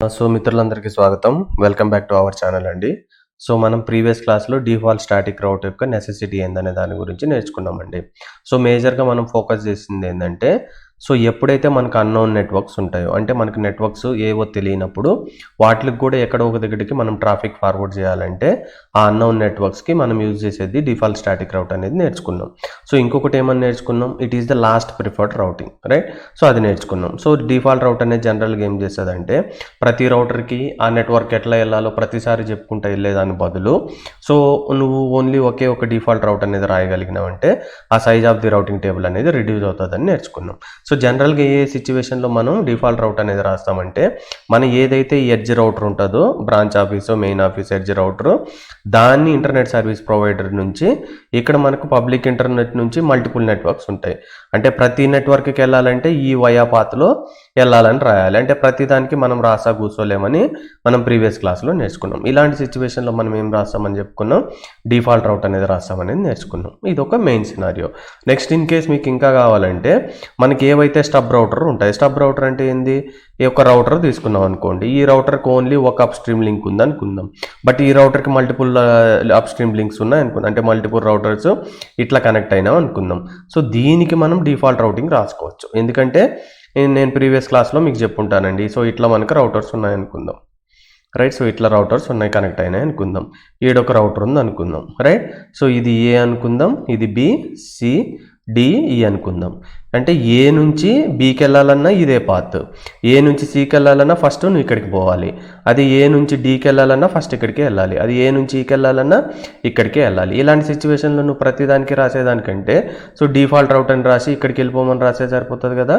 So మిత్రులందరికీ స్వాగతం. Welcome back to our channel అండి. సో మనం ప్రీవియస్ క్లాస్లో డిఫాల్ట్ స్టాటిక్ రౌట్ యొక్క నెసెసిటీ ఏందనే దాని గురించి నేర్చుకున్నామండి. సో మేజర్గా మనం ఫోకస్ చేసింది ఏంటంటే, సో ఎప్పుడైతే మనకు అన్నోన్ నెట్వర్క్స్ ఉంటాయో, అంటే మనకు నెట్వర్క్స్ ఏవో తెలియనప్పుడు వాటికి కూడా ఎక్కడో ఒక దగ్గరికి మనం ట్రాఫిక్ ఫార్వర్డ్ చేయాలంటే ఆ అన్నోన్ నెట్వర్క్స్కి మనం యూజ్ చేసేది డిఫాల్ట్ స్టాటిక్ రౌట్ అనేది నేర్చుకున్నాం. సో ఇంకొకటి ఏమని నేర్చుకున్నాం, it is the last preferred routing, right? So అది నేర్చుకున్నాం. సో డిఫాల్ట్ రౌట్ అనేది జనరల్గా ఏం చేస్తుందంటే, ప్రతి రౌటర్కి ఆ నెట్వర్క్ ఎట్లా వెళ్ళాలో ప్రతిసారి చెప్పుకుంటూ వెళ్ళేదాని బదులు, సో నువ్వు ఓన్లీ ఒకే ఒక డిఫాల్ట్ రౌట్ అనేది రాయగలిగినావంటే ఆ size of the routing table అనేది రిడ్యూస్ అవుతుందని నేర్చుకున్నాం. సో జనరల్గా ఏ సిచ్యువేషన్లో మనం డిఫాల్ట్ రౌట్ అనేది రాస్తామంటే, మనం ఏదైతే ఎడ్జ్ రౌటర్ ఉంటుందో, branch office, main office edge router, దాన్ని ఇంటర్నెట్ సర్వీస్ ప్రొవైడర్ నుంచి ఇక్కడ మనకు పబ్లిక్ ఇంటర్నెట్ నుంచి మల్టిపుల్ నెట్వర్క్స్ ఉంటాయి. అంటే ప్రతి నెట్వర్క్కి వెళ్ళాలంటే ఈ వయా పాత్లో వెళ్ళాలని రాయాలి. అంటే ప్రతి దానికి మనం రాసా కూర్చోలేమని మనం ప్రీవియస్ క్లాస్లో నేర్చుకున్నాం. ఇలాంటి సిచ్యువేషన్లో మనం ఏం రాస్తామని చెప్పుకున్నాం, డిఫాల్ట్ రౌట్ అనేది రాస్తామనేది నేర్చుకున్నాం. ఇది ఒక main scenario. Next in case మీకు ఇంకా కావాలంటే, మనకి ఏవైతే స్టబ్ రౌటర్ ఉంటాయి, స్టబ్ రౌటర్ అంటే ఏంది, ఈ యొక్క రౌటర్ తీసుకున్నాం అనుకోండి, ఈ రౌటర్కి ఓన్లీ ఒక అప్ స్ట్రీమ్ లింక్ ఉంది అనుకుందాం. బట్ ఈ రౌటర్కి మల్టిపుల్ అప్ స్ట్రీమ్ లింక్స్ ఉన్నాయి అనుకుందాం, అంటే మల్టిపుల్ రౌటర్స్ ఇట్లా కనెక్ట్ అయినాం అనుకుందాం. సో దీనికి మనం డిఫాల్ట్ రౌటింగ్ రాసుకోవచ్చు. ఎందుకంటే నేను ప్రీవియస్ క్లాస్లో మీకు చెప్పుంటానండి. సో ఇట్లా మనకు రౌటర్స్ ఉన్నాయనుకుందాం, రైట్? సో ఇట్లా రౌటర్స్ ఉన్నాయి, కనెక్ట్ అయినాయి అనుకుందాం. ఈడొక రౌటర్ ఉంది అనుకుందాం, రైట్? సో ఇది ఏ అనుకుందాం, ఇది బి, సి, డి, ఈ అనుకుందాం. అంటే ఏ నుంచి బీకి వెళ్ళాలన్నా ఇదే పాత్, ఏ నుంచి సికి వెళ్ళాలన్నా ఫస్ట్ నువ్వు ఇక్కడికి పోవాలి, అది ఏ నుంచి డీకి వెళ్ళాలన్నా ఫస్ట్ ఇక్కడికి వెళ్ళాలి, అది ఏ నుంచి ఈకి వెళ్ళాలన్నా ఇక్కడికే వెళ్ళాలి. ఇలాంటి సిచ్యువేషన్లో నువ్వు ప్రతిదానికి రాసేదానికంటే సో డిఫాల్ట్ రౌట్ అని రాసి ఇక్కడికి వెళ్ళిపోమని రాసే సరిపోతుంది కదా.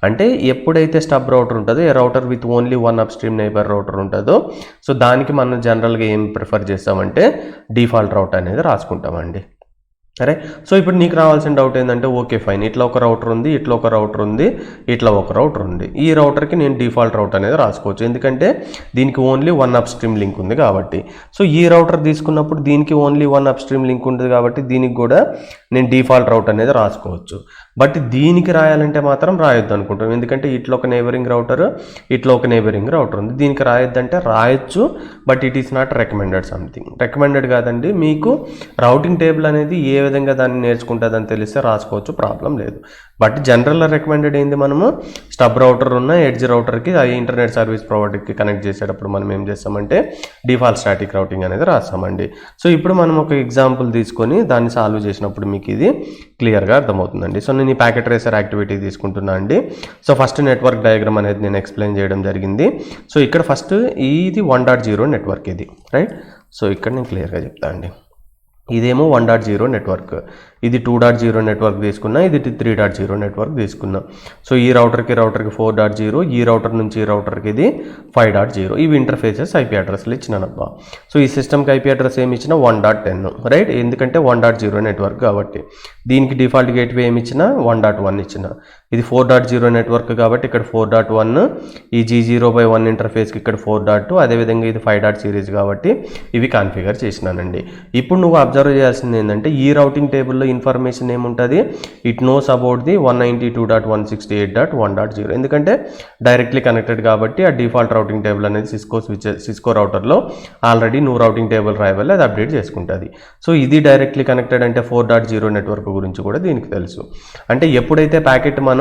అంటే ఎప్పుడైతే స్టబ్ రౌటర్ ఉంటుందో, a router with only one upstream neighbour router ఉంటుందో, సో దానికి మనం జనరల్గా ఏం ప్రిఫర్ చేస్తామంటే డిఫాల్ట్ రౌట్ అనేది రాసుకుంటామండి. సరే, సో ఇప్పుడు నీకు రావాల్సిన డౌట్ ఏంటంటే, ఓకే ఫైన్, ఇట్లా ఒక రౌటర్ ఉంది, ఇట్లా ఒక రౌటర్ ఉంది, ఇట్లా ఒక రౌటర్ ఉంది, ఈ రౌటర్కి నేను డిఫాల్ట్ రౌట్ అనేది రాసుకోవచ్చు. ఎందుకంటే దీనికి only one up stream link ఉంది కాబట్టి. సో ఈ రౌటర్ తీసుకున్నప్పుడు దీనికి only one up stream link ఉంటుంది కాబట్టి దీనికి కూడా నేను డిఫాల్ట్ రౌట్ అనేది రాసుకోవచ్చు. బట్ దీనికి రాయాలంటే మాత్రం రాయొద్దు అనుకుంటాం. ఎందుకంటే ఇట్లా ఒక నైబరింగ్ రౌటర్, ఇట్లా ఒక నైబరింగ్ రౌటర్ ఉంది, దీనికి రాయొద్దంటే రాయొచ్చు, but it is not recommended. Something recommended కాదండి. మీకు రౌటింగ్ టేబుల్ అనేది ఏ విధంగా దాన్ని నేర్చుకుంటుందని తెలిస్తే రాసుకోవచ్చు, ప్రాబ్లం లేదు. బట్ జనరల్గా రికమెండెడ్ ఏంది, మనము స్టబ్ రౌటర్ ఉన్న ఎడ్జ్ రౌటర్కి అది ఇంటర్నెట్ సర్వీస్ ప్రొవైడర్కి కనెక్ట్ చేసేటప్పుడు మనం ఏం చేస్తామంటే డిఫాల్ట్ స్టాటిక్ రౌటింగ్ అనేది రాస్తామండి. సో ఇప్పుడు మనం ఒక ఎగ్జాంపుల్ తీసుకొని దాన్ని సాల్వ్ చేసినప్పుడు మీకు ఇది క్లియర్గా అర్థమవుతుందండి. సో నేను ఈ ప్యాకెట్ ట్రేసర్ యాక్టివిటీ తీసుకుంటున్నా అండి. సో ఫస్ట్ నెట్వర్క్ డయాగ్రామ్ అనేది నేను ఎక్స్ప్లెయిన్ చేయడం జరిగింది. సో ఇక్కడ ఫస్ట్ ఇది 1.0 నెట్వర్క్ ఇది, రైట్? సో ఇక్కడ నేను క్లియర్గా చెప్తా అండి. ఇదేమో 1.0 నెట్వర్క్, ఇది 2.0 నెట్వర్క్ తీసుకున్నా, ఇది 3.0 నెట్వర్క్ తీసుకున్నా. సో ఈ రౌటర్కి 4.0, ఈ రౌటర్ నుంచి ఈ రౌటర్కి ఇది 5.0. ఇవి ఇంటర్ఫేసెస్ ఐపీ అడ్రస్లు ఇచ్చినానబ్బా. సో ఈ సిస్టమ్కి ఐపీ అడ్రస్ ఏమి ఇచ్చినా 1.10, రైట్? ఎందుకంటే 1.0 నెట్వర్క్ కాబట్టి. దీనికి డిఫాల్ట్ గేట్వే ఏమి ఇచ్చినా 1.1 ఇచ్చిన. ఇది 4.0 నెట్వర్క్ కాబట్టి ఇక్కడ 4.1, ఈ G0/1 ఇంటర్ఫేస్కి ఇక్కడ 4.2, అదేవిధంగా ఇది 5. సిరీస్ కాబట్టి ఇవి కాన్ఫిగర్ చేసినానండి. ఇప్పుడు నువ్వు అబ్జర్వ్ చేయాల్సింది ఏంటంటే, ఈ రౌటింగ్ టేబుల్లో ఇన్ఫర్మేషన్ ఏముంటుంది, ఇట్ నోస్ అబౌట్ ది 192.168.1.0. ఎందుకంటే డైరెక్ట్లీ కనెక్టెడ్ కాబట్టి ఆ డిఫాల్ట్ రౌటింగ్ టేబుల్ అనేది సిస్కో రౌటర్లో ఆల్రెడీ నువ్వు రౌటింగ్ టేబుల్ రాయవల్ల అది అప్డేట్ చేసుకుంటుంది. సో ఇది డైరెక్ట్లీ కనెక్టెడ్ అంటే 4.0 నెట్వర్క్ గురించి కూడా దీనికి తెలుసు. అంటే ఎప్పుడైతే ప్యాకెట్ మనం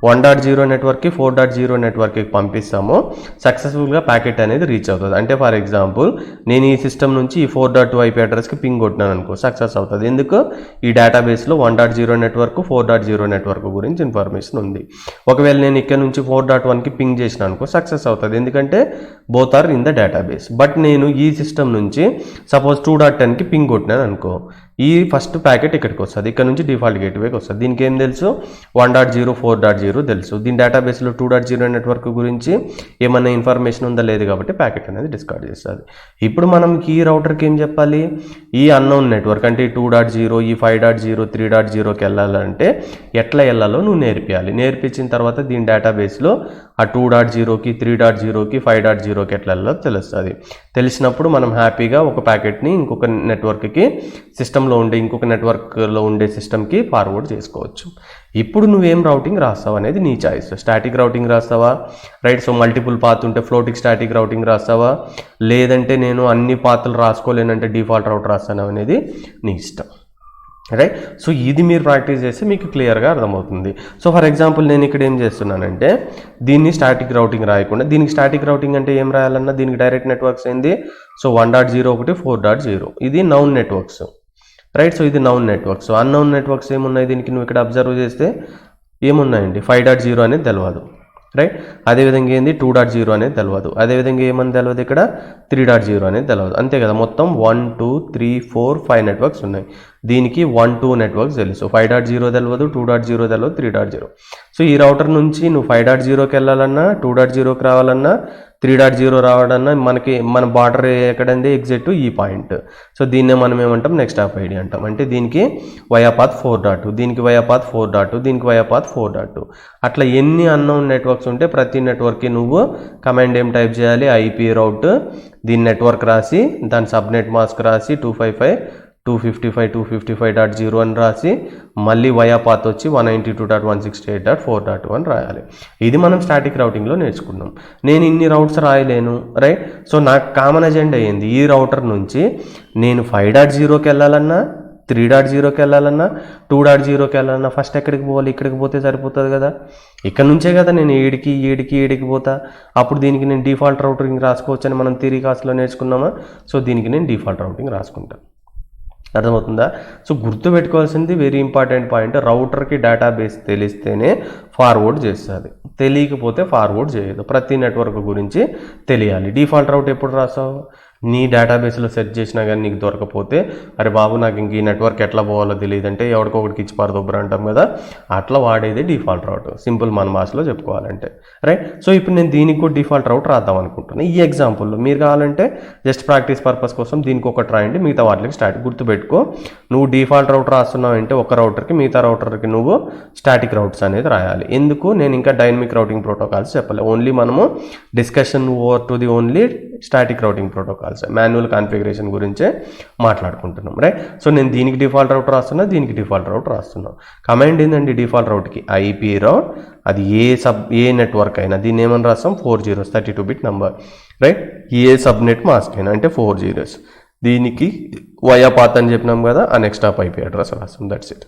1.0 నెట్వర్క్కి 4.0 నెట్వర్క్కి పంపిస్తామో సక్సెస్ఫుల్గా ప్యాకెట్ అనేది రీచ్ అవుతుంది. అంటే ఫర్ ఎగ్జాంపుల్ నేను ఈ సిస్టమ్ నుంచి ఈ 4.2 ఐపీ అడ్రస్కి పింగ్ కొట్టినాను అనుకో, సక్సెస్ అవుతుంది. ఎందుకు, ఈ డేటాబేస్లో 1.0 నెట్వర్క్ 4.0 నెట్వర్క్ గురించి ఇన్ఫర్మేషన్ ఉంది. ఒకవేళ నేను ఇక్కడ నుంచి 4.1కి పింగ్ చేసిన అనుకో, సక్సెస్ అవుతుంది. ఎందుకంటే both are in the database. But నేను ఈ సిస్టమ్ నుంచి సపోజ్ 2.10కి పింగ్ కొట్టినాను అనుకో, ఈ ఫస్ట్ ప్యాకెట్ ఇక్కడికి వస్తుంది, ఇక్కడ నుంచి డిఫాల్ట్ గేట్వేకి వస్తుంది. దీనికి ఏం తెలుసు, 1.0 4.0 తెలుసు. దీని డేటాబేస్లో 2.0 నెట్వర్క్ గురించి ఏమన్నా ఇన్ఫర్మేషన్ ఉందా లేదు కాబట్టి ప్యాకెట్ అనేది డిస్కార్డ్ చేస్తుంది. ఇప్పుడు మనం ఈ రౌటర్కి ఏం చెప్పాలి, ఈ అన్నోన్ నెట్వర్క్ అంటే ఈ 2.0, ఈ 5.0, 3.0కి వెళ్ళాలంటే ఎట్లా వెళ్ళాలో నువ్వు నేర్పియాలి. నేర్పించిన తర్వాత దీని డేటాబేస్లో ఆ 2.0కి 3.0కి 5.0కి ఎట్లా వెళ్ళాలో తెలుస్తుంది. తెలిసినప్పుడు మనం హ్యాపీగా ఒక ప్యాకెట్ని ఇంకొక నెట్వర్క్కి సిస్టమ్ సిస్టంలో ఉండే ఇంకొక నెట్వర్క్లో ఉండే సిస్టమ్కి ఫార్వర్డ్ చేసుకోవచ్చు. ఇప్పుడు నువ్వేం రౌటింగ్ రాస్తావు అనేది నీ చాయిస్. స్టాటిక్ రౌటింగ్ రాస్తావా, రైట్? సో మల్టిపుల్ పాత్ ఉంటే ఫ్లోటిక్ స్టాటిక్ రౌటింగ్ రాస్తావా, లేదంటే నేను అన్ని పాత్లు రాసుకోలేనంటే డిఫాల్ట్ రౌట్ రాస్తాను అనేది నీ ఇష్టం, రైట్? సో ఇది మీరు ప్రాక్టీస్ చేస్తే మీకు క్లియర్గా అర్థమవుతుంది. సో ఫర్ ఎగ్జాంపుల్ నేను ఇక్కడ ఏం చేస్తున్నానంటే దీన్ని స్టాటిక్ రౌటింగ్ రాయకుండా, దీనికి స్టాటిక్ రౌటింగ్ అంటే ఏం రాయాలన్నా దీనికి డైరెక్ట్ నెట్వర్క్స్ ఏంది, సో 1.0 ఒకటి 4.0 ఇది నౌన్ నెట్వర్క్స్, రైట్? సో ఇది నౌన్ నెట్వర్క్స్. అన్నౌన్ నెట్వర్క్స్ ఏమున్నాయి దీనికి నువ్వు ఇక్కడ అబ్జర్వ్ చేస్తే ఏమున్నాయండి, 5.0 అనేది తెలియదు, రైట్? అదేవిధంగా ఏంది 2.0 అనేది తెలియదు, అదేవిధంగా ఏమని తెలియదు ఇక్కడ 3.0 అనేది తెలియదు, అంతే కదా. మొత్తం 1 2 3 4 5 నెట్వర్క్స్ ఉన్నాయి. దీనికి 1 2 నెట్వర్క్స్ తెలుసు, 5.0 తెలియదు, 2.0 తెలియదు, 3.0. సో ఈ రౌటర్ నుంచి నువ్వు 5.0కి వెళ్ళాలన్నా 2.0కి రావాలన్నా 3.0 రావాలన్నా మన బార్డర్ ఎక్కడండి, ఎగ్జిట్ ఈ పాయింట్. సో దీన్నే మనం ఏమంటాం, నెక్స్ట్ ఆఫ్ ఐడి అంటాం. అంటే దీనికి వయాపాత్ 4.2, దీనికి వయాపాత్ 4.2, దీనికి వయాపాత్ 4.2. అట్లా ఎన్ని అన్నౌన్ నెట్వర్క్స్ ఉంటే ప్రతి నెట్వర్క్కి నువ్వు కమాండ్ ఏం టైప్ చేయాలి, ఐపీ రౌట్, దీని నెట్వర్క్ రాసి దాని సబ్నెట్ మాస్క్ రాసి 255.255.0 అని రాసి మళ్ళీ వయాపాత్ వచ్చి 192.168.4.2 అని రాయాలి. ఇది మనం స్టాటిక్ రౌటింగ్లో నేర్చుకున్నాం. నేను ఇన్ని రౌట్స్ రాయలేను, రైట్? సో నాకు కామన్ ఎజెండా అయ్యింది ఈ రౌటర్ నుంచి నేను 5.0కి వెళ్ళాలన్నా 3.0కి వెళ్ళాలన్నా 2.0కి వెళ్ళాలన్నా ఫస్ట్ ఎక్కడికి పోవాలి, ఇక్కడికి పోతే సరిపోతుంది కదా. ఇక్కడ నుంచే కదా నేను ఏడికి పోతా. అప్పుడు దీనికి నేను డిఫాల్ట్ రౌటింగ్ రాసుకోవచ్చు అని మనం థియరీ క్లాస్లో నేర్చుకున్నామా. సో దీనికి నేను డిఫాల్ట్ రౌటింగ్ రాసుకుంటాను. అర్థమవుతుందా? సో గుర్తుపెట్టుకోవాల్సింది వెరీ ఇంపార్టెంట్ పాయింట్, రౌటర్కి డేటాబేస్ తెలిస్తేనే ఫార్వర్డ్ చేస్తుంది, తెలియకపోతే ఫార్వర్డ్ చేయదు. ప్రతి నెట్వర్క్ గురించి తెలియాలి. డిఫాల్ట్ రౌట్ ఎప్పుడు రాసావు, నీ డేటాబేస్లో సెర్చ్ చేసినా కానీ నీకు దొరకపోతే అరే బాబు నాకు ఇంక ఈ నెట్వర్క్ ఎట్లా పోవాలో తెలియదంటే ఎవరికొకటికి ఇచ్చి పారదొబ్బరు అంటాం కదా, అట్లా వాడేది డిఫాల్ట్ రౌట్. సింపుల్ మన భాషలో చెప్పుకోవాలంటే, రైట్? సో ఇప్పుడు నేను దీనికి కూడా డిఫాల్ట్ రౌట్ రాద్దాం అనుకుంటున్నాను. ఈ ఎగ్జాంపుల్లో మీరు కావాలంటే జస్ట్ ప్రాక్టీస్ పర్పస్ కోసం దీనికి ఒకటి రాయండి, మిగతా వాటికి స్టాటిక్. గుర్తుపెట్టుకో, నువ్వు డిఫాల్ట్ రౌట్ రాస్తున్నావు అంటే ఒక రౌటర్కి మిగతా రౌటర్కి నువ్వు స్టాటిక్ రౌట్స్ అనేది రాయాలి. ఎందుకు, నేను ఇంకా డైనమిక్ రౌటింగ్ ప్రోటోకాల్స్ చెప్పలే, ఓన్లీ మనము discussion over to the only static routing protocols, manual configuration గురించే మాట్లాడుకుంటున్నాం, రైట్? సో నేను దీనికి డిఫాల్ట్ రౌట్ రాస్తున్నా, దీనికి డిఫాల్ట్ రౌట్ రాస్తున్నాం. కమాండ్ ఏంటండి డిఫాల్ట్ రౌట్కి, ఐపీ రౌట్, అది ఏ నెట్వర్క్ అయినా దీన్ని ఏమని రాస్తాం, 4 zeros 32-bit నెంబర్, రైట్? ఏ సబ్నెట్ మాస్క్ అయినా అంటే 4 zeros. దీనికి వయాపాత్ అని చెప్పినాం కదా, ఆ నెక్స్ట్ ఆఫ్ ఐపీ అడ్రస్ రాస్తాం, దట్స్ ఇట్.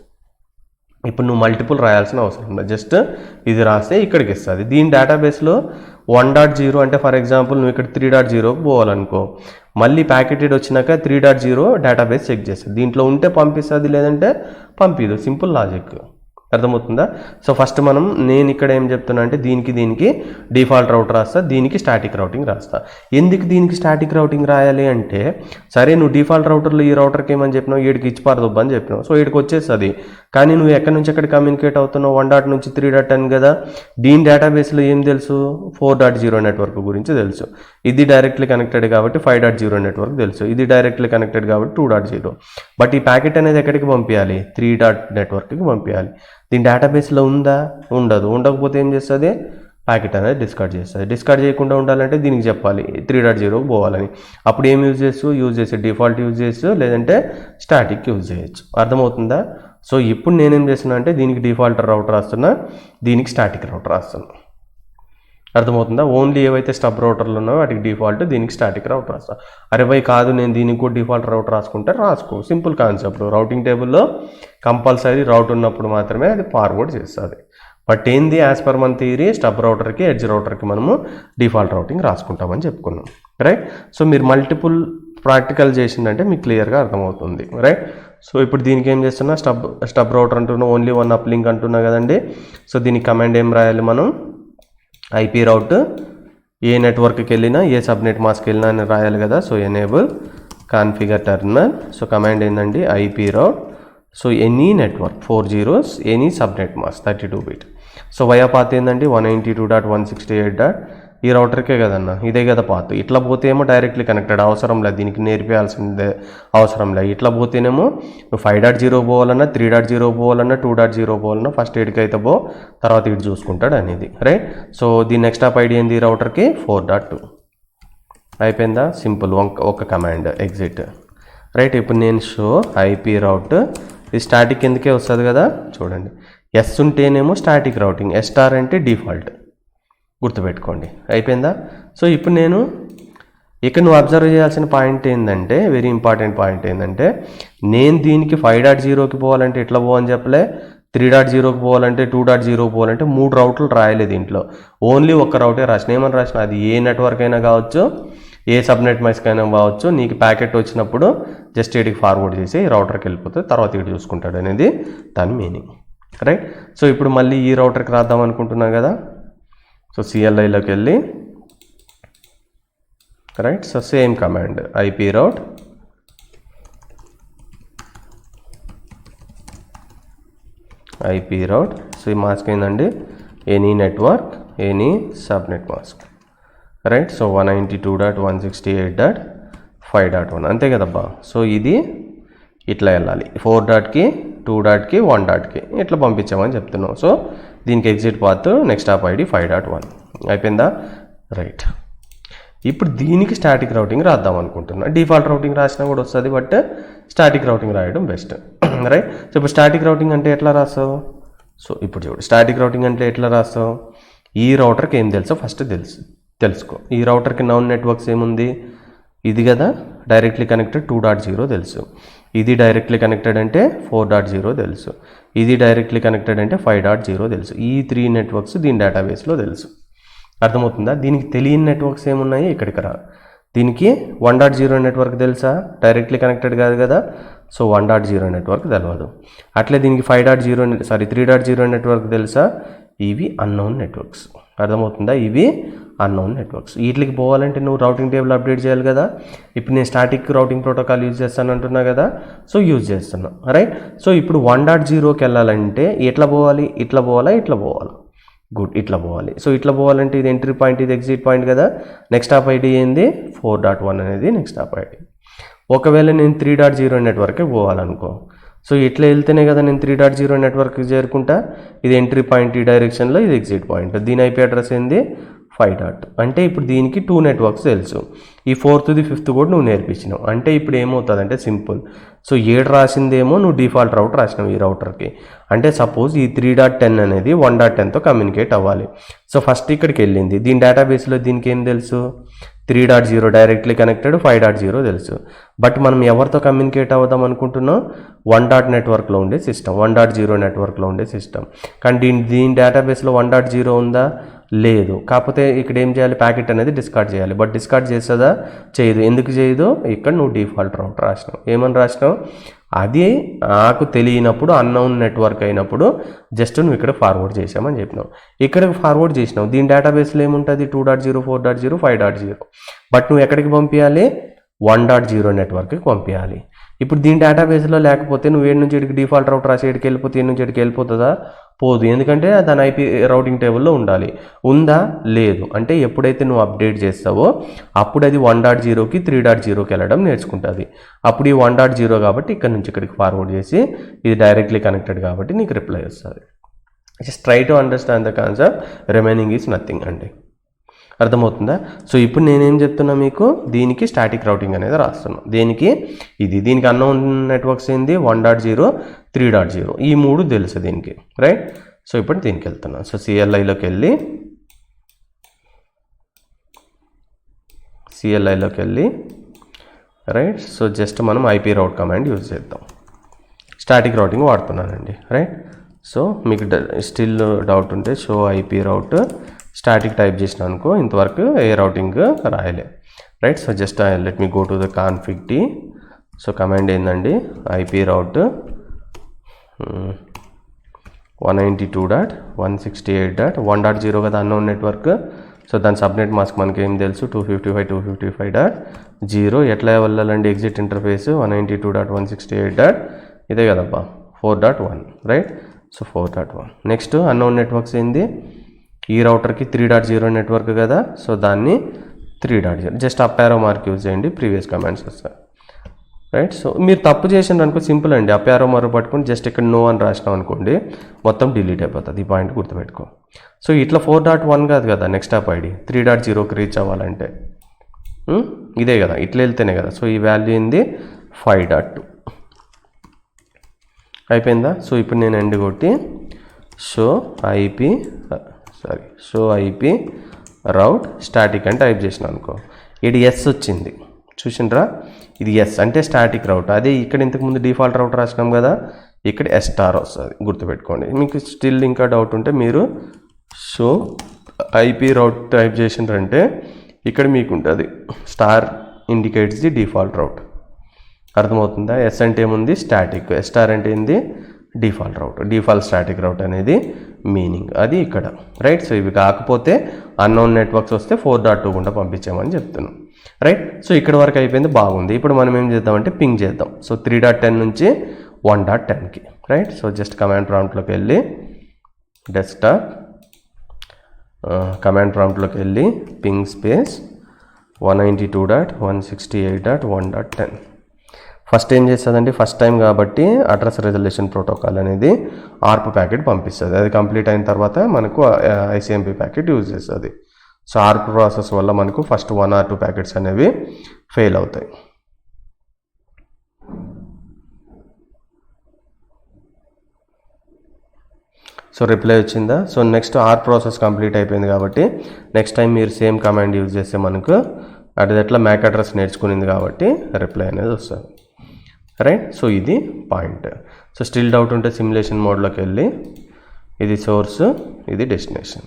ఇప్పుడు నువ్వు మల్టిపుల్ రాయాల్సిన అవసరం ఉండదు, జస్ట్ ఇది రాస్తే ఇక్కడికి ఇస్తుంది. దీని డేటాబేస్లో 1.0 అంటే ఫర్ ఎగ్జాంపుల్ నువ్వు ఇక్కడ 3.0కి పోవాలనుకో, మళ్ళీ ప్యాకెటెడ్ వచ్చినాక 3.0 డేటాబేస్ చెక్ చేస్తుంది, దీంట్లో ఉంటే పంపిస్తుంది, లేదంటే పంపిదు. సింపుల్ లాజిక్, అర్థమవుతుందా? సో ఫస్ట్ నేను ఇక్కడ ఏం చెప్తున్నా అంటే దీనికి డిఫాల్ట్ రౌట్ రాస్తా, దీనికి స్టాటిక్ రౌటింగ్ రాస్తా. ఎందుకు దీనికి స్టాటిక్ రౌటింగ్ రాయాలి అంటే, సరే నువ్వు డిఫాల్ట్ రౌటర్లో ఈ రౌటర్కి ఏమని చెప్పినావు, ఏడికి ఇచ్చి పారదొబ్బా అని చెప్పినావు, సో ఏడికి వచ్చేస్తుంది. కానీ నువ్వు ఎక్కడి నుంచి ఎక్కడ కమ్యూనికేట్ అవుతున్నావు, 1.0 నుంచి 3.10 కదా. దీని డేటాబేస్లో ఏం తెలుసు, 4.0 నెట్వర్క్ గురించి తెలుసు. ఇది డైరెక్ట్లీ కనెక్టెడ్ కాబట్టి 5.0 నెట్వర్క్ తెలుసు, ఇది డైరెక్ట్లీ కనెక్టెడ్ కాబట్టి 2.0. బట్ ఈ ప్యాకెట్ అనేది ఎక్కడికి పంపించాలి, 3. నెట్వర్క్కి పంపించాలి. దీని డేటాబేస్లో ఉందా, ఉండదు. ఉండకపోతే ఏం చేస్తుంది, ప్యాకెట్ అనేది డిస్కార్డ్ చేస్తుంది. డిస్కార్డ్ చేయకుండా ఉండాలంటే దీనికి చెప్పాలి 3.0కి పోవాలని. అప్పుడు ఏం యూజ్ చేసి డిఫాల్ట్ యూజ్ చేస్తూ, లేదంటే స్టాటిక్ యూజ్ చేయొచ్చు. అర్థమవుతుందా? సో ఇప్పుడు నేనేం చేస్తున్నా అంటే దీనికి డిఫాల్ట్ రౌట్ రాస్తున్నా, దీనికి స్టాటిక్ రౌట్ రాస్తున్నా. అర్థమవుతుందా? ఓన్లీ ఏవైతే స్టబ్ రౌటర్లు ఉన్నాయో వాటికి డిఫాల్ట్, దీనికి స్టాటిక్ రౌట్ రాస్తా. అరే భయ్ కాదు నేను దీనికి కూడా డిఫాల్ట్ రౌట్ రాసుకుంటే రాసుకో, సింపుల్ కాన్సెప్ట్. రౌటింగ్ టేబుల్లో కంపల్సరీ రౌట్ ఉన్నప్పుడు మాత్రమే అది ఫార్వర్డ్ చేస్తుంది. బట్ ఏంది, యాజ్ పర్ మన థియరీ స్టబ్ రౌటర్కి ఎడ్జ్ రౌటర్కి మనము డిఫాల్ట్ రౌటింగ్ రాసుకుంటామని చెప్పుకున్నాం, రైట్? సో మీరు మల్టిపుల్ ప్రాక్టికల్ చేసిందంటే మీకు క్లియర్గా అర్థమవుతుంది, రైట్? సో ఇప్పుడు దీనికి ఏం చేస్తున్నా, స్టబ్ రౌటర్ అంటున్నా, ఓన్లీ వన్ అప్ లింక్ అంటున్నా కదండి. సో దీనికి కమాండ్ ఏం రాయాలి మనం, ఐపీ రౌట్ ఏ నెట్వర్క్కి వెళ్ళినా ఏ సబ్నెట్ మాస్కి వెళ్ళినా అని రాయాలి కదా. So enable configure terminal. So command ఏంటండి, IP route, so any network 4 zeros any subnet mask 32-bit. So via path ఏంటండి 192.168. ఈ రౌటర్కే కదన్నా, ఇదే కదా పాత్. ఇట్లా పోతే ఏమో డైరెక్ట్లీ కనెక్టెడ్, అవసరం లేదు దీనికి నేర్పించాల్సిందే, అవసరం లేదు. ఇట్లా పోతేనేమో నువ్వు 5.0 పోవాలన్నా 3.0 పోవాలన్నా 2.0 పోవాలన్నా ఫస్ట్ ఏడికైతే తర్వాత ఇటు చూసుకుంటాడు అనేది, రైట్? సో దీని నెక్స్ట్ ఆఫ్ ఐడి ఏంది రౌటర్కి 4.2. అయిపోయిందా? సింపుల్, ఒక కమాండ్ ఎగ్జిట్, రైట్. ఇప్పుడు నేను షో ఐపీ రౌట్, ఇది స్టాటిక్ ఎందుకే వస్తుంది కదా చూడండి. ఎస్ ఉంటేనేమో స్టాటిక్ రౌటింగ్, ఎస్ స్టార్ అంటే డిఫాల్ట్, గుర్తుపెట్టుకోండి. అయిపోయిందా? సో ఇప్పుడు నేను ఇక్కడ నువ్వు అబ్జర్వ్ చేయాల్సిన పాయింట్ ఏంటంటే, వెరీ ఇంపార్టెంట్ పాయింట్ ఏంటంటే, నేను దీనికి 5.0కి పోవాలంటే ఎట్లా పోవని చెప్పలే, 3.0కి పోవాలంటే 2.0కి పోవాలంటే 3 రౌట్లు రాయలేదు దీంట్లో, ఓన్లీ ఒక్క రౌటే రాసిన. ఏమని రాసిన, అది ఏ నెట్వర్క్ అయినా కావచ్చు, ఏ సబ్నెట్ మైస్కి అయినా కావచ్చు, నీకు ప్యాకెట్ వచ్చినప్పుడు జస్ట్ ఇటుకి ఫార్వర్డ్ చేసి రౌటర్కి వెళ్ళిపోతుంది, తర్వాత ఇటు చూసుకుంటాడు అనేది దాని మీనింగ్. రైట్. సో ఇప్పుడు మళ్ళీ ఈ రౌటర్కి రాద్దాం అనుకుంటున్నాం కదా. సో CLIలోకి వెళ్ళి, right. So same command IP route so ఈ మాస్క్ ఏంటండి, any network, any subnet mask. Right. So 192.168.5.1 అంతే కదబ్బా. సో ఇది ఇట్లా వెళ్ళాలి, 4.కి 2.కి 1.కి ఇట్లా పంపించామని చెప్తున్నాం. సో దీనికి exit path next hop ID 5.1 అయిపోయిందా. రైట్. ఇప్పుడు దీనికి స్టాటిక్ రౌటింగ్ రాద్దాం అనుకుంటున్నా. డిఫాల్ట్ రౌటింగ్ రాసినా కూడా వస్తుంది, బట్ స్టాటిక్ రౌటింగ్ రాయడం బెస్ట్. రైట్. సో ఇప్పుడు స్టాటిక్ రౌటింగ్ అంటే ఎట్లా రాస్తావు? సో ఇప్పుడు చూడు, స్టాటిక్ రౌటింగ్ అంటే ఎట్లా రాస్తావు, ఈ రౌటర్కి ఏం తెలుసో ఫస్ట్ తెలుసుకో. ఈ రౌటర్కి నౌన్ నెట్వర్క్స్ ఏముంది, ఇది కదా డైరెక్ట్లీ కనెక్టెడ్ 2.0 తెలుసు, ఇది డైరెక్ట్లీ కనెక్టెడ్ అంటే 4.0 తెలుసు, ఇది డైరెక్ట్లీ కనెక్టెడ్ అంటే 5.0 తెలుసు. ఈ 3 నెట్వర్క్స్ దీని డేటాబేస్లో తెలుసు. అర్థమవుతుందా? దీనికి తెలియని నెట్వర్క్స్ ఏమున్నాయి, ఇక్కడికి రా. దీనికి 1.0 నెట్వర్క్ తెలుసా, డైరెక్ట్లీ కనెక్టెడ్ కాదు కదా, సో 1.0 నెట్వర్క్ తెలియదు. అట్లే దీనికి 3.0 నెట్వర్క్ తెలుసా, ఇవి అన్నోన్ నెట్వర్క్స్. అర్థమవుతుందా? ఇవి అన్నోన్ నెట్వర్క్స్. వీటికి పోవాలంటే నువ్వు రౌటింగ్ టేబుల్ అప్డేట్ చేయాలి కదా. ఇప్పుడు నేను స్టాటిక్ రౌటింగ్ ప్రోటోకాల్ యూజ్ చేస్తాను అంటున్నా కదా, సో యూజ్ చేస్తున్నా. రైట్. సో ఇప్పుడు 1.0కి వెళ్ళాలంటే ఎట్లా పోవాలి, ఇట్లా పోవాలా, ఇట్లా పోవాలా? గుడ్, ఇట్లా పోవాలి. సో ఇట్లా పోవాలంటే ఇది ఎంట్రీ పాయింట్, ఇది ఎగ్జిట్ పాయింట్ కదా. నెక్స్ట్ హాప్ ID ఏంది, 4.1 అనేది నెక్స్ట్ హాప్ ID. ఒకవేళ నేను 3.0 నెట్వర్క్కి పోవాలనుకో, సో ఇట్లా వెళ్తేనే కదా నేను 3.0 నెట్వర్క్కి చేరుకుంటా. ఇది ఎంట్రీ పాయింట్ ఈ డైరెక్షన్లో, ఇది ఎగ్జిట్ పాయింట్. దీని IP అడ్రస్ ఏంది 5. అంటే ఇప్పుడు దీనికి 2 నెట్వర్క్స్ తెలుసు, ఈ 4th 5th కూడా నువ్వు నేర్పించినావు. అంటే ఇప్పుడు ఏమవుతుంది అంటే సింపుల్. సో 7 రాసిందేమో నువ్వు డిఫాల్ట్ రౌట్ రాసినావు ఈ రౌటర్కి. అంటే సపోజ్ ఈ 3.10 అనేది 1.10తో కమ్యూనికేట్ అవ్వాలి. సో ఫస్ట్ ఇక్కడికి వెళ్ళింది, దీని డేటాబేస్లో దీనికి ఏం తెలుసు, 3.0 డైరెక్ట్లీ కనెక్టెడ్, 5.0 తెలుసు. బట్ మనం ఎవరితో కమ్యూనికేట్ అవుదాం అనుకుంటున్నాం, 1. నెట్వర్క్లో ఉండే సిస్టమ్, 1.0 నెట్వర్క్లో ఉండే సిస్టమ్. కానీ దీని డేటాబేస్లో 1.0 ఉందా, లేదు. కాకపోతే ఇక్కడ ఏం చేయాలి, ప్యాకెట్ అనేది డిస్కార్డ్ చేయాలి. బట్ డిస్కార్డ్ చేస్తుందా, చేయదు. ఎందుకు చేయదు, ఇక్కడ నువ్వు డిఫాల్ట్ రౌట్ రాసినావు. ఏమని రాసినావు, అది నాకు తెలియనప్పుడు అన్నోన్ నెట్వర్క్ అయినప్పుడు జస్ట్ నువ్వు ఇక్కడ ఫార్వర్డ్ చేసామని చెప్పినావు. ఇక్కడ ఫార్వర్డ్ చేసినావు, దీని డేటాబేస్లో ఏముంటుంది 2.0, 4.0, 5.0. బట్ నువ్వు ఎక్కడికి పంపించాలి, 1.0 నెట్వర్క్కి పంపించాలి. ఇప్పుడు దీని డేటాబేస్లో లేకపోతే నువ్వు ఏడు నుంచి ఇక్కడికి డిఫాల్ట్ రౌట్ రాసి ఇక్కడికి వెళ్ళిపోతే ఏడు నుంచి ఇక్కడికి వెళ్ళిపోతుందా, పోదు. ఎందుకంటే దాని IP రౌటింగ్ టేబుల్లో ఉండాలి. ఉందా, లేదు. అంటే ఎప్పుడైతే నువ్వు అప్డేట్ చేస్తావో అప్పుడు అది 1.0కి 3.0కి వెళ్ళడం నేర్చుకుంటుంది. అప్పుడు ఈ 1.0 కాబట్టి ఇక్కడ నుంచి ఇక్కడికి ఫార్వర్డ్ చేసి ఇది డైరెక్ట్లీ కనెక్టెడ్ కాబట్టి నీకు రిప్లై వస్తుంది. Just try to understand the concept, remaining is nothing అండి. అర్థమవుతుందా? సో ఇప్పుడు నేనేం చెప్తున్నా మీకు, దీనికి స్టాటిక్ రౌటింగ్ అనేది రాస్తున్నాం. దీనికి దీనికి అన్నోన్ నెట్వర్క్స్ ఏంది 1.0, 3.0 ఈ 3 తెలుసు దీనికి. రైట్. సో ఇప్పుడు దీనికి వెళ్తున్నాను. సో CLIలోకి వెళ్ళి రైట్. సో జస్ట్ మనం IP రౌట్ కమాండ్ యూజ్ చేద్దాం. స్టాటిక్ రౌటింగ్ వాడుతున్నానండి. రైట్. సో మీకు స్టిల్ డౌట్ ఉంటే show IP route static type చేసిన అనుకో, ఇంతవరకు ఏ రౌటింగ్ రాయలే. Right. So just let me go to the config T. So command ఏందండి, IP రౌట్ 192.168.1.0 కదా అన్నోన్ నెట్వర్క్. సో దాని సబ్నెట్ మాస్క్ మనకి ఏం తెలుసు, 255.255.0. ఎట్లా వెళ్ళాలండి, ఎగ్జిట్ ఇంటర్ఫేస్ 192.168. ఇదే కదబ్బా 4.1. Right. So 4.1. Next unknown networks ఏంది, ఈ రౌటర్కి 3.0 నెట్వర్క్ కదా, సో దాన్ని 3.0 just up arrow mark use చేయండి, ప్రీవియస్ కమాండ్స్ వస్తాయి. రైట్. సో మీరు తప్పు చేసిండ్రు అనుకో, సింపుల్ అండి, అప్ యారో మార్క్ పట్టుకొని జస్ట్ ఇక్కడ నో అని రాసినాం అనుకోండి, మొత్తం డిలీట్ అయిపోతుంది. ఈ పాయింట్ గుర్తుపెట్టుకో. సో ఇట్లా 4.1 కాదు కదా నెక్స్ట్ హాప్ ID, 3.0కి రీచ్ అవ్వాలంటే ఇదే కదా, ఇట్లా వెళ్తేనే కదా. సో ఈ వాల్యూ ఏంది 5.2 అయిపోయిందా. సో ఇప్పుడు నేను ఎండ్ కొట్టి షో ఐపీ రౌట్ స్టాటిక్ అని టైప్ చేసిన అనుకో, ఇది ఎస్ వచ్చింది చూసిండ్రా, ఇది ఎస్ అంటే స్టాటిక్ రౌట్. అదే ఇక్కడ ఇంతకుముందు డిఫాల్ట్ రౌట్ రాసినాం కదా, ఇక్కడ ఎస్ స్టార్ వస్తుంది, గుర్తుపెట్టుకోండి. మీకు స్టిల్ ఇంకా డౌట్ ఉంటే మీరు షో ఐపీ రౌట్ టైప్ చేసిండ్రంటే ఇక్కడ మీకు ఉంటుంది స్టార్ ఇండికేట్స్ ది డిఫాల్ట్ రౌట్. అర్థమవుతుందా. ఎస్ అంటే ఏముంది స్టాటిక్, ఎస్ స్టార్ అంటే ఏంది డిఫాల్ట్ రౌట్, డిఫాల్ట్ స్టాటిక్ రౌట్ అనేది మీనింగ్ అది ఇక్కడ, రైట్. సో ఇవి కాకపోతే అన్నోన్ నెట్వర్క్స్ వస్తే 4.2 గుండా పంపించామని చెప్తున్నాం, రైట్. సో ఇక్కడ వరకు అయిపోయింది, బాగుంది. ఇప్పుడు మనం ఏం చేద్దామంటే పింగ్ చేద్దాం. సో 3.10 నుంచి 1.10కి, రైట్. సో జస్ట్ కమాండ్ ప్రాంప్ట్లోకి వెళ్ళి డెస్క్టాప్ కమాండ్ ప్రాంప్ట్లోకి వెళ్ళి పింగ్ స్పేస్ 192.168.1.10. ఫస్ట్ ఏం చేస్తుందండి, ఫస్ట్ టైం కాబట్టి అడ్రస్ రెజల్యూషన్ ప్రోటోకాల్ అనేది ఆర్ప్ ప్యాకెట్ పంపిస్తుంది. అది కంప్లీట్ అయిన తర్వాత మనకు ఐసిఎంపి ప్యాకెట్ యూజ్ చేస్తుంది. సో ఆర్ప్ ప్రాసెస్ వల్ల మనకు ఫస్ట్ 1 or 2 ప్యాకెట్స్ అనేవి ఫెయిల్ అవుతాయి. సో రిప్లై వచ్చిందా. So next ARP process complete అయిపోయింది కాబట్టి నెక్స్ట్ టైం మీరు సేమ్ కమాండ్ యూజ్ చేస్తే మనకు అది ఎట్లా మ్యాక్ అడ్రస్ నేర్చుకునింది కాబట్టి రిప్లై అనేది వస్తుంది, రైట్. సో ఇది పాయింట్. సో స్టిల్ డౌట్ ఉంటే సిమ్యులేషన్ మోడ్లోకి వెళ్ళి ఇది సోర్స్, ఇది డెస్టినేషన్,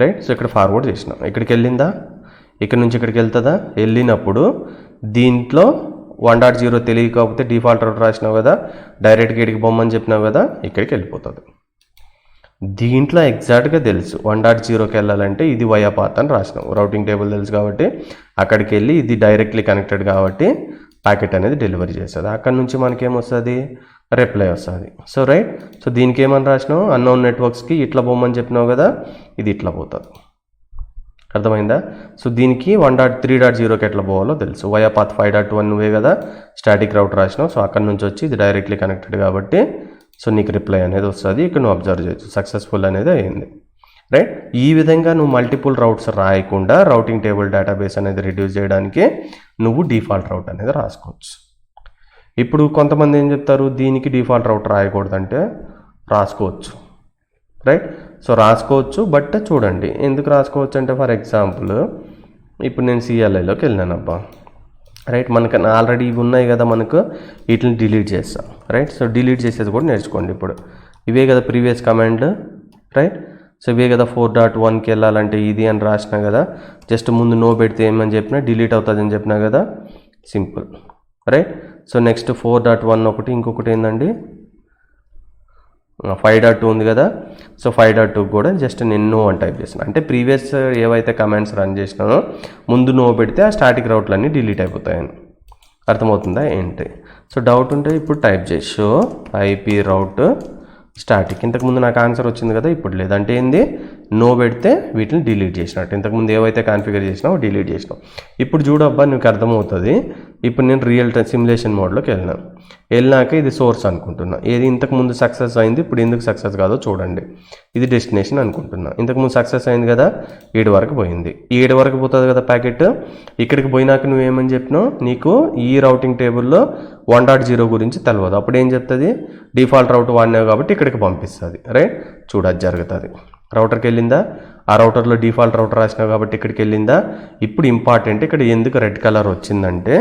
రైట్. సో ఇక్కడ ఫార్వర్డ్ చేసినాం, ఇక్కడికి వెళ్ళిందా, ఇక్కడ నుంచి ఇక్కడికి వెళ్తుందా, వెళ్ళినప్పుడు దీంట్లో 1.0 తెలియకపోతే డిఫాల్ట్ రౌట్ రాసినావు కదా, డైరెక్ట్గా ఇక్కడికి బొమ్మని చెప్పినావు కదా, ఇక్కడికి వెళ్ళిపోతుంది. దీంట్లో ఎగ్జాక్ట్గా తెలుసు 1.0కి వెళ్ళాలంటే ఇది వయా పాత్ అని రాసినాం, రౌటింగ్ టేబుల్ తెలుసు కాబట్టి అక్కడికి వెళ్ళి ఇది డైరెక్ట్లీ కనెక్టెడ్ కాబట్టి ప్యాకెట్ అనేది డెలివరీ చేస్తుంది. అక్కడ నుంచి మనకేమొస్తుంది, రిప్లై వస్తుంది. So right. సో దీనికి ఏమని రాసినావు, అన్నోన్ నెట్వర్క్స్కి ఇట్లా బొమ్మని చెప్పినావు కదా, ఇది ఇట్లా పోతుంది. అర్థమైందా. సో దీనికి 3.0కి ఎట్లా పోవాలో తెలుసు, వయా పాత్ 5.1 నువ్వే కదా స్టాటిక్ రౌట్ రాసినావు. సో అక్కడ నుంచి వచ్చి ఇది డైరెక్ట్లీ కనెక్టెడ్ కాబట్టి సో నీకు రిప్లై అనేది వస్తుంది, ఇక్కడ నువ్వు అబ్జర్వ్ చేయొచ్చు సక్సెస్ఫుల్ అనేది అయింది, రైట్. ఈ విధంగా నువ్వు మల్టిపుల్ రౌట్స్ రాయకుండా రౌటింగ్ టేబుల్ డేటాబేస్ అనేది రిడ్యూస్ చేయడానికి నువ్వు డిఫాల్ట్ రౌట్ అనేది రాసుకోవచ్చు. ఇప్పుడు కొంతమంది ఏం చెప్తారు, దీనికి డిఫాల్ట్ రౌట్ రాయకూడదంటే రాసుకోవచ్చు, రైట్. సో రాసుకోవచ్చు, బట్ చూడండి ఎందుకు రాసుకోవచ్చు అంటే ఫర్ ఎగ్జాంపుల్ ఇప్పుడు నేను సిఎల్ఐలోకి వెళ్ళాను అబ్బా, రైట్. మనకు ఆల్రెడీ ఇవి ఉన్నాయి కదా, మనకు వీటిని డిలీట్ చేస్తాం, రైట్. సో డిలీట్ చేసేది కూడా నేర్చుకోండి. ఇప్పుడు ఇవే కదా ప్రీవియస్ కమాండ్, రైట్. సో ఇవే కదా 4.1కి వెళ్ళాలంటే ఇది అని రాసినా కదా, జస్ట్ ముందు నో పెడితే ఏమని చెప్పినా డిలీట్ అవుతుంది అని చెప్పినా కదా, సింపుల్, రైట్. సో నెక్స్ట్ 4.1 ఒకటి, ఇంకొకటి ఏంటండి 5.2 ఉంది కదా. సో 5.2 కూడా జస్ట్ నేను నో అని టైప్ చేసిన, అంటే ప్రీవియస్ ఏవైతే కమాండ్స్ రన్ చేసినానో ముందు నో పెడితే ఆ స్టాటిక్ రౌట్లన్నీ డిలీట్ అయిపోతాయని. అర్థమవుతుందా ఏంటి. సో డౌట్ ఉంటే ఇప్పుడు టైప్ చేసి షో ఐపీ రౌట్ స్టాటిక్. ఇంతకుముందు నాకు ఆన్సర్ వచ్చింది కదా, ఇప్పుడు లేదంటే ఏంది నో పెడితే వీటిని డిలీట్ చేసినట్టు. ఇంతకుముందు ఏవైతే కాన్ఫిగర్ చేసినావో డిలీట్ చేసినావు. ఇప్పుడు చూడబ్బా నీకు అర్థమవుతుంది. ఇప్పుడు నేను రియల్ టైం సిమ్యులేషన్ మోడ్లోకి వెళ్ళినాక ఇది సోర్స్ అనుకుంటున్నా, ఏది ఇంతకుముందు సక్సెస్ అయింది ఇప్పుడు ఎందుకు సక్సెస్ కాదో చూడండి. ఇది డెస్టినేషన్ అనుకుంటున్నా, ఇంతకుముందు సక్సెస్ అయింది కదా, 7 వరకు పోయింది, 7 వరకు పోతుంది కదా ప్యాకెట్. ఇక్కడికి పోయినాక నువ్వేమని చెప్పినావు, నీకు ఈ రౌటింగ్ టేబుల్లో 1.0 గురించి తెలియదు, అప్పుడు ఏం చెప్తుంది, డిఫాల్ట్ రౌట్ వాడినావు కాబట్టి ఇక్కడికి పంపిస్తుంది, రైట్. చూడది జరుగుతుంది. రౌటర్కి వెళ్ళిందా, ఆ రౌటర్లో డిఫాల్ట్ రౌటర్ రాసినావు కాబట్టి ఇక్కడికి వెళ్ళిందా. ఇప్పుడు ఇంపార్టెంట్ ఇక్కడ ఎందుకు రెడ్ కలర్ వచ్చిందంటే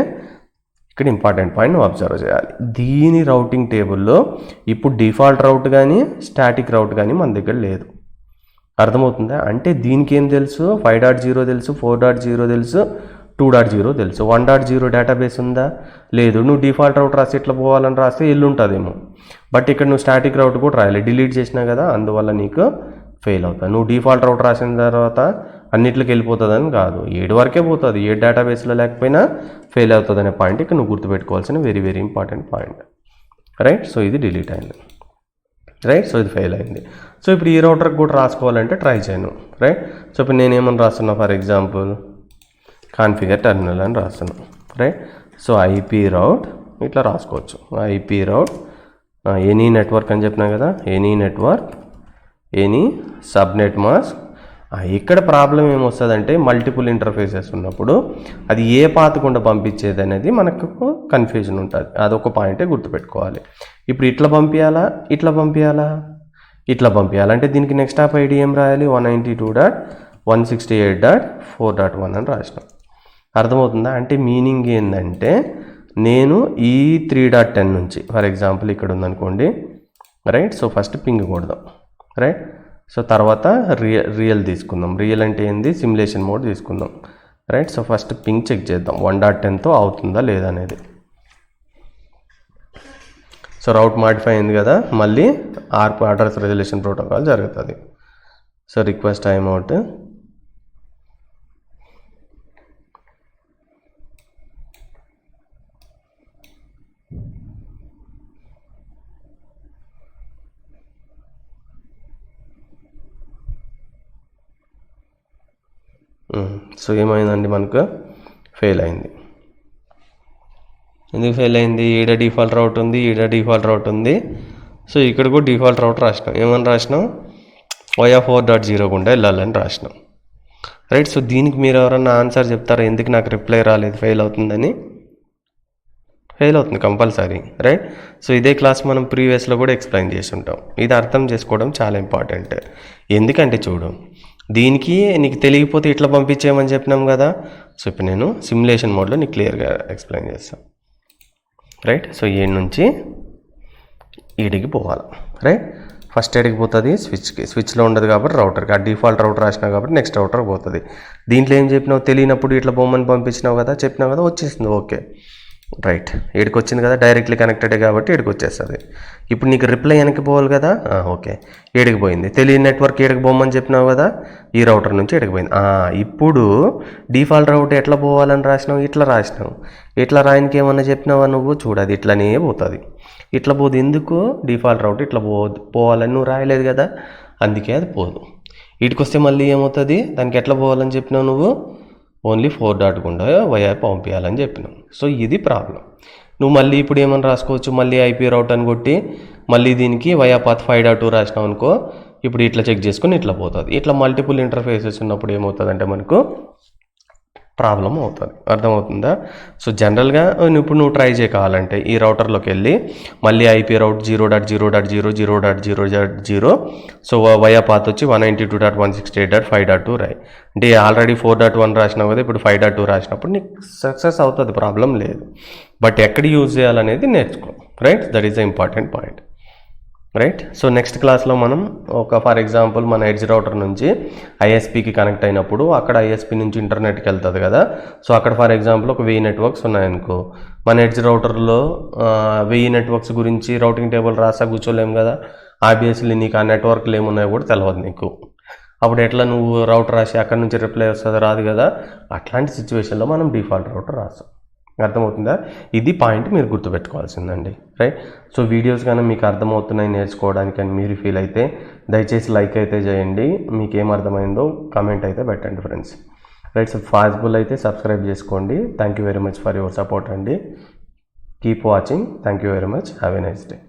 ఇక్కడ ఇంపార్టెంట్ పాయింట్ నువ్వు అబ్జర్వ్ చేయాలి. దీని రౌటింగ్ టేబుల్లో ఇప్పుడు డిఫాల్ట్ రౌట్ కానీ స్టాటిక్ రౌట్ కానీ మన దగ్గర లేదు. అర్థమవుతుందా. అంటే దీనికి ఏం తెలుసు, 5.0 తెలుసు, 4.0 తెలుసు, 2.0 తెలుసు. 1.0 డేటాబేస్ ఉందా, లేదు. నువ్వు డిఫాల్ట్ రౌట్ రాసి ఇట్లా పోవాలని రాస్తే ఉంటుందేమో, బట్ ఇక్కడ నువ్వు స్టాటిక్ రౌట్ కూడా రాయాలి, డిలీట్ చేసినా కదా, అందువల్ల నీకు ఫెయిల్ అవుతుంది. నువ్వు డిఫాల్ట్ రౌట్ రాసిన తర్వాత అన్నిట్లకి వెళ్ళిపోతుందని కాదు, 7 వరకే పోతుంది, 7 డేటాబేస్లో లేకపోయినా ఫెయిల్ అవుతుంది అనే పాయింట్ ఇక్కడ నువ్వు గుర్తుపెట్టుకోవాల్సిన very very important point, right. So ఇది డిలీట్ అయింది, రైట్. సో ఇది ఫెయిల్ అయింది. సో ఇప్పుడు ఈ రౌటర్కి కూడా రాసుకోవాలంటే ట్రై చేయను, రైట్. సో ఇప్పుడు నేనేమని రాస్తున్నా, ఫర్ ఎగ్జాంపుల్ కాన్ఫిగర్ టెర్మినల్ అని రాస్తున్నాను, రైట్. సో ఐపీ రౌట్ ఇట్లా రాసుకోవచ్చు, ఐపీ రౌట్ ఎనీ నెట్వర్క్ అని చెప్పినా కదా, any network, any subnet mask ఇక్కడ ప్రాబ్లం ఏమొస్తుందంటే మల్టిపుల్ ఇంటర్ఫేసెస్ ఉన్నప్పుడు అది ఏ పాత్ గుండా పంపించేది అనేది మనకు కన్ఫ్యూజన్ ఉంటుంది. అదొక పాయింటే గుర్తుపెట్టుకోవాలి. ఇప్పుడు ఇట్లా పంపించాలా, ఇట్లా పంపించాలా, ఇట్లా పంపించాలంటే దీనికి నెక్స్ట్ ఆఫ్ ఐడి ఏం రాయాలి, 192.168.4.1 అని రాసినాం. అర్థమవుతుందా? అంటే మీనింగ్ ఏంటంటే నేను ఈ 3.10 నుంచి ఫర్ ఎగ్జాంపుల్ ఇక్కడ ఉందనుకోండి, రైట్. సో ఫస్ట్ పింగ్ కొడదాం, రైట్. సో తర్వాత రియల్ తీసుకుందాం. రియల్ అంటే ఏంది, సిమ్యులేషన్ మోడ్ తీసుకుందాం, right. So first ping check చేద్దాం 1.10తో అవుతుందా లేదా అనేది. సో రౌట్ మాడిఫై అయింది కదా, మళ్ళీ ఆర్ప్ అడ్రస్ రెజల్యూషన్ ప్రోటోకాల్ జరుగుతుంది. So request time out, so ఏమైందండి, మనకు ఫెయిల్ అయింది. ఎందుకు ఫెయిల్ అయింది, ఈడ డిఫాల్ట్ రౌట్ ఉంది, ఈడ డిఫాల్ట్ రౌట్ ఉంది. సో ఇక్కడ కూడా డిఫాల్ట్ రౌట్ రాసినాం. ఏమని రాసినాం, YA4.0 గుండా వెళ్ళాలని రాసినాం, రైట్. సో దీనికి మీరు ఎవరన్నా ఆన్సర్ చెప్తారా, ఎందుకు నాకు రిప్లై రాలేదు, ఫెయిల్ అవుతుందని? ఫెయిల్ అవుతుంది కంపల్సరీ, రైట్. సో ఇదే క్లాస్ మనం ప్రీవియస్లో కూడా ఎక్స్ప్లెయిన్ చేసి ఉంటాం. ఇది అర్థం చేసుకోవడం చాలా ఇంపార్టెంట్. ఎందుకంటే చూడు, దీనికి నీకు తెలియకపోతే ఇట్లా పంపించేయమని చెప్పినాం కదా. సో ఇప్పుడు నేను సిమ్యులేషన్ మోడ్లో నీకు క్లియర్గా ఎక్స్ప్లెయిన్ చేస్తాను, రైట్. సో ఏడు నుంచి ఈడికి పోవాలి, రైట్. ఫస్ట్ ఏడికి పోతుంది, స్విచ్లో ఉండదు కాబట్టి రౌటర్కి. ఆ డిఫాల్ట్ రౌటర్ రాసినా కాబట్టి నెక్స్ట్ రౌటర్ పోతుంది. దీంట్లో ఏం చెప్పినావు, తెలియనప్పుడు ఇట్లా బొమ్మని పంపించినావు కదా, చెప్పినావు కదా, వచ్చేసింది, ఓకే, రైట్. ఈడికి వచ్చింది కదా, డైరెక్ట్లీ కనెక్టెడ్ కాబట్టి ఈడికి వచ్చేస్తుంది. ఇప్పుడు నీకు రిప్లై వెనక్కి పోవాలి కదా, ఓకే, ఈడికి పోయింది. తెలియని నెట్వర్క్ ఈడికి పోమని చెప్పినావు కదా, ఈ రౌటర్ నుంచి ఈడికి పోయింది. ఇప్పుడు డిఫాల్ట్ రౌట్ ఎట్లా పోవాలని రాసినావు, ఇట్లా రాసినావు. ఇట్లా రాయనికి ఏమన్నా చెప్పినావా నువ్వు, చూడది ఇట్లనే పోతుంది. ఇట్లా పోదు, ఎందుకు, డిఫాల్ట్ రౌట్ ఇట్లా పోవాలని నువ్వు రాయలేదు కదా, అందుకే అది పోదు. వీటికి వస్తే మళ్ళీ ఏమవుతుంది, దానికి ఎట్లా పోవాలని చెప్పినావు నువ్వు, ఓన్లీ 4 గుండా వైఆ పంపించాలని చెప్పినావు. సో ఇది ప్రాబ్లం. నువ్వు మళ్ళీ ఇప్పుడు ఏమని రాసుకోవచ్చు, మళ్ళీ ఐపీ రౌట్ అని కొట్టి మళ్ళీ దీనికి వైఆ పాత్ 5.2 రాసినావు అనుకో, ఇప్పుడు ఇట్లా చెక్ చేసుకుని ఇట్లా పోతుంది. ఇట్లా మల్టిపుల్ ఇంటర్ఫేసెస్ ఉన్నప్పుడు ఏమవుతుంది అంటే మనకు ప్రాబ్లం అవుతుంది. అర్థమవుతుందా? సో జనరల్గా ఇప్పుడు నువ్వు ట్రై చేయకాలంటే ఈ రౌటర్లోకి వెళ్ళి మళ్ళీ ఐపీ రౌట్ 0.0.0.0.0 సో వైఆ పాత్ వచ్చి 192.168.5.2 రాయి. అంటే ఆల్రెడీ 4.1 రాసినావు కదా, ఇప్పుడు 5.2 రాసినప్పుడు నీకు సక్సెస్ అవుతుంది, ప్రాబ్లం లేదు. బట్ ఎక్కడ యూజ్ చేయాలనేది నేర్చుకో, right. That is the important point, right. So next క్లాస్లో మనం ఒక ఫర్ ఎగ్జాంపుల్ మన ఎడ్జ్ రౌటర్ నుంచి ఐఎస్పీకి కనెక్ట్ అయినప్పుడు అక్కడ ఐఎస్పీ నుంచి ఇంటర్నెట్కి వెళ్తుంది కదా. సో అక్కడ ఫర్ ఎగ్జాంపుల్ ఒక 1000 నెట్వర్క్స్ ఉన్నాయనుకో, మన ఎడ్జ్ రౌటర్లో 1000 నెట్వర్క్స్ గురించి రౌటింగ్ టేబుల్ రాసా కూర్చోలేము కదా. ఆబ్వియస్లీ నీకు ఆ నెట్వర్క్లు ఏమున్నాయో కూడా తెలియదు నీకు. అప్పుడు ఎట్లా నువ్వు రౌటర్ రాసి అక్కడ నుంచి రిప్లై వస్తుంది, రాదు కదా. అట్లాంటి సిచ్యువేషన్లో మనం డిఫాల్ట్ రౌటర్ రాస్తాం. అర్థమవుతుందా? ఇది పాయింట్ మీరు గుర్తుపెట్టుకోవాల్సిందండి, రైట్. సో వీడియోస్ కానీ మీకు అర్థమవుతున్నాయి నేర్చుకోవడానికి అని మీరు ఫీల్ అయితే దయచేసి లైక్ అయితే చేయండి. మీకు ఏం అర్థమైందో కామెంట్ అయితే పెట్టండి ఫ్రెండ్స్, రైట్. సో పాసిబుల్ అయితే సబ్స్క్రైబ్ చేసుకోండి. Thank you very much for your support అండి. Keep watching. Thank you very much. Have a nice day.